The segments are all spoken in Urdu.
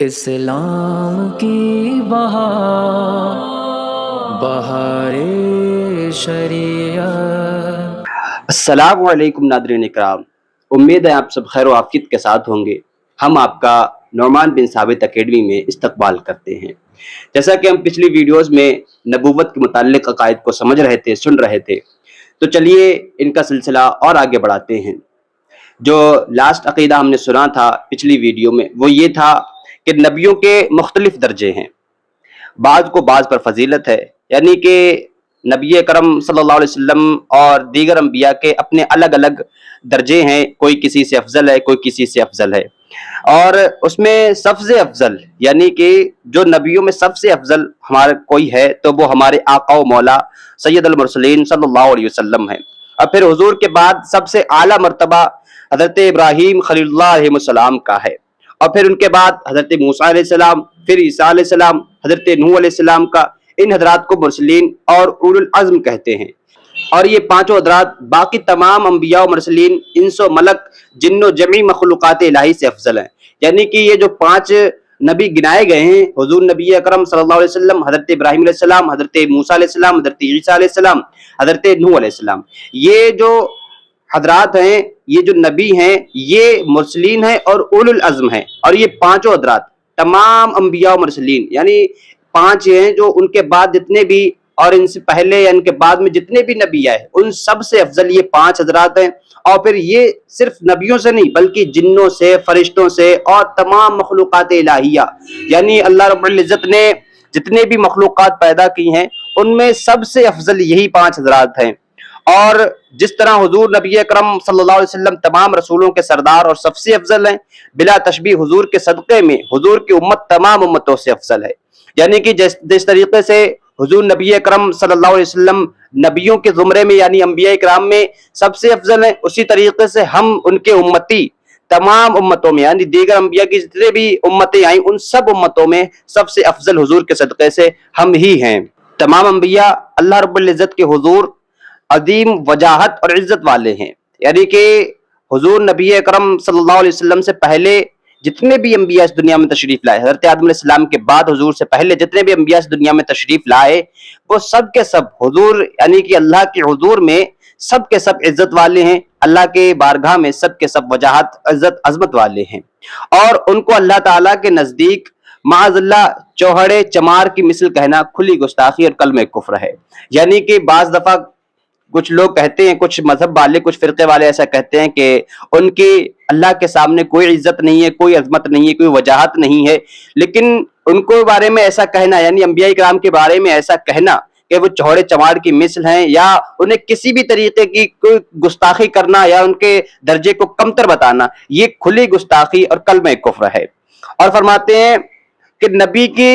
اسلام کی بہار بہار شریعت۔ السلام علیکم ناظرین اکرام، امید ہے آپ سب خیر و عافیت کے ساتھ ہوں گے۔ ہم آپ کا نعمان بن ثابت اکیڈمی میں استقبال کرتے ہیں۔ جیسا کہ ہم پچھلی ویڈیوز میں نبوت کے متعلق عقائد کو سمجھ رہے تھے، سن رہے تھے، تو چلیے ان کا سلسلہ اور آگے بڑھاتے ہیں۔ جو لاسٹ عقیدہ ہم نے سنا تھا پچھلی ویڈیو میں وہ یہ تھا کہ نبیوں کے مختلف درجے ہیں، بعض کو بعض پر فضیلت ہے، یعنی کہ نبی اکرم صلی اللہ علیہ وسلم اور دیگر انبیاء کے اپنے الگ الگ درجے ہیں، کوئی کسی سے افضل ہے، کوئی کسی سے افضل ہے، اور اس میں سب سے افضل یعنی کہ جو نبیوں میں سب سے افضل ہمارا کوئی ہے تو وہ ہمارے آقا و مولا سید المرسلین صلی اللہ علیہ وسلم ہے۔ اور پھر حضور کے بعد سب سے اعلیٰ مرتبہ حضرت ابراہیم خلیل اللہ علیہ السلام کا ہے، اور پھر ان کے بعد حضرت موسیٰ علیہ السلام، پھر عیسیٰ علیہ السلام، حضرت نوح علیہ السلام کا۔ ان حضرات کو مرسلین اور اولو العزم کہتے ہیں، اور یہ پانچوں حضرات باقی تمام انبیاء و مرسلین، انس و ملک، جن و جمیع مخلوقات الہی سے افضل ہیں۔ یعنی کہ یہ جو پانچ نبی گنائے گئے ہیں، حضور نبی اکرم صلی اللہ علیہ وسلم، حضرت ابراہیم علیہ السلام، حضرت موسیٰ علیہ السلام، حضرت عیسیٰ علیہ السلام، حضرت نوح علیہ السلام، یہ جو حضرات ہیں، یہ جو نبی ہیں، یہ مرسلین ہیں اور اولو العزم ہیں، اور یہ پانچوں حضرات تمام انبیاء و مرسلین، یعنی پانچ ہیں جو ان کے بعد جتنے بھی اور ان سے پہلے یا ان کے بعد میں جتنے بھی نبی آئے ان سب سے افضل یہ پانچ حضرات ہیں۔ اور پھر یہ صرف نبیوں سے نہیں بلکہ جنوں سے، فرشتوں سے اور تمام مخلوقات الہیہ، یعنی اللہ رب العزت نے جتنے بھی مخلوقات پیدا کی ہیں ان میں سب سے افضل یہی پانچ حضرات ہیں۔ اور جس طرح حضور نبی اکرم صلی اللہ علیہ وسلم تمام رسولوں کے سردار اور سب سے افضل ہیں، بلا تشبیہ حضور کے صدقے میں حضور کی امت تمام امتوں سے افضل ہے۔ یعنی کہ جس طریقے سے حضور نبی اکرم صلی اللہ علیہ وسلم نبیوں کے زمرے میں یعنی انبیاء کرام میں سب سے افضل ہیں، اسی طریقے سے ہم ان کے امتی تمام امتوں میں یعنی دیگر انبیاء کی جتنے بھی امتیں آئیں ان سب امتوں میں سب سے افضل حضور کے صدقے سے ہم ہی ہیں۔ تمام انبیاء اللہ رب العزت کے حضور عظیم وجاہت اور عزت والے ہیں، یعنی کہ حضور نبی اکرم صلی اللہ علیہ وسلم سے پہلے جتنے بھی انبیاء اس دنیا میں تشریف لائے، حضرت آدم علیہ السلام کے بعد حضور سے پہلے جتنے بھی انبیاء اس دنیا میں تشریف لائے وہ سب کے سب حضور یعنی کہ اللہ کے حضور میں سب کے سب عزت والے ہیں، اللہ کے بارگاہ میں سب کے سب وجاہت، عزت، عظمت والے ہیں، اور ان کو اللہ تعالیٰ کے نزدیک معاذ اللہ چوہڑے چمار کی مثل کہنا کھلی گستاخی اور کلمہ کفر ہے۔ یعنی کہ بعض دفعہ کچھ لوگ کہتے ہیں، کچھ مذہب والے، کچھ فرقے والے ایسا کہتے ہیں کہ ان کی اللہ کے سامنے کوئی عزت نہیں ہے، کوئی عظمت نہیں ہے، کوئی وجاہت نہیں ہے، لیکن ان کو بارے میں ایسا کہنا یعنی انبیاء کرام کے بارے میں ایسا کہنا کہ وہ چوڑے چماڑ کی مثل ہیں یا انہیں کسی بھی طریقے کی کوئی گستاخی کرنا یا ان کے درجے کو کمتر بتانا، یہ کھلی گستاخی اور کلمہ کفر ہے۔ اور فرماتے ہیں کہ نبی کی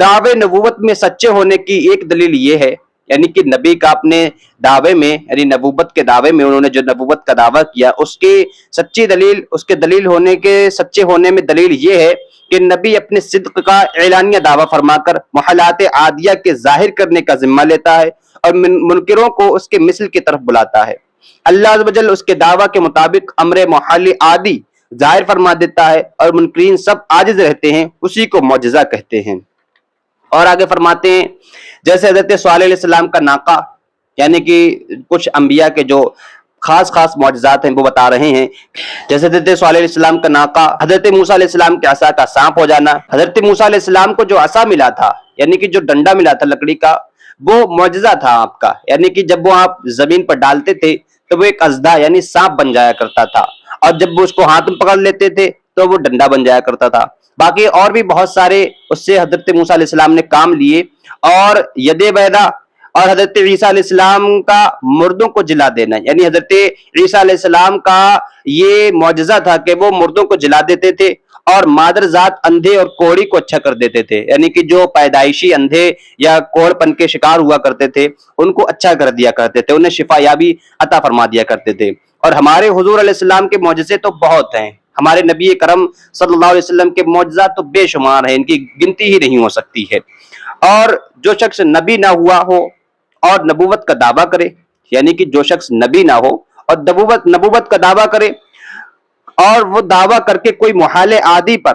دعوے نبوت میں سچے ہونے کی ایک دلیل یہ ہے، یعنی کہ نبی کا اپنے دعوے میں یعنی نبوت کے دعوے میں انہوں نے جو نبوت کا دعویٰ کیا اس کی سچی دلیل، اس کے دلیل ہونے کے سچے ہونے میں دلیل یہ ہے کہ نبی اپنے صدق کا اعلانیہ دعویٰ فرما کر محلات عادیہ کے ظاہر کرنے کا ذمہ لیتا ہے اور منکروں کو اس کے مثل کی طرف بلاتا ہے۔ اللہ عز و جل اس کے دعویٰ کے مطابق امر محال عادی ظاہر فرما دیتا ہے اور منکرین سب عاجز رہتے ہیں، اسی کو معجزہ کہتے ہیں۔ اور آگے فرماتے ہیں جیسے حضرت صالح علیہ السلام کا ناقہ، یعنی کہ کچھ انبیاء کے جو خاص معجزات ہیں وہ بتا رہے ہیں، جیسے حضرت صالح علیہ السلام کا ناقہ، حضرت موسیٰ علیہ السلام کے عصا کا سانپ ہو جانا۔ حضرت موسیٰ علیہ السلام کو جو عصا ملا تھا یعنی کہ جو ڈنڈا ملا تھا لکڑی کا، وہ معجزہ تھا آپ کا، یعنی کہ جب وہ آپ زمین پر ڈالتے تھے تو وہ ایک اژدھا یعنی سانپ بن جایا کرتا تھا، اور جب وہ اس کو ہاتھ میں پکڑ لیتے تھے تو وہ ڈنڈا بن جایا کرتا تھا۔ باقی اور بھی بہت سارے اس سے حضرت موسیٰ علیہ السلام نے کام لیے، اور ید بیضا اور حضرت عیسیٰ علیہ السلام کا مردوں کو جلا دینا، یعنی حضرت عیسیٰ علیہ السلام کا یہ معجزہ تھا کہ وہ مردوں کو جلا دیتے تھے اور مادر ذات اندھے اور کوڑی کو اچھا کر دیتے تھے، یعنی کہ جو پیدائشی اندھے یا کوڑ پن کے شکار ہوا کرتے تھے ان کو اچھا کر دیا کرتے تھے، انہیں شفا یابی عطا فرما دیا کرتے تھے۔ اور ہمارے حضور علیہ السلام کے معجزے تو بہت ہیں، ہمارے نبی کرم صلی اللہ علیہ وسلم کے معجزات تو بے شمار ہیں، ان کی گنتی ہی نہیں ہو سکتی ہے۔ اور جو شخص نبی نہ ہوا ہو اور نبوت کا دعویٰ کرے، یعنی کہ جو شخص نبی نہ ہو اور نبوت کا دعویٰ کرے اور وہ دعویٰ کر کے کوئی محال عادی پر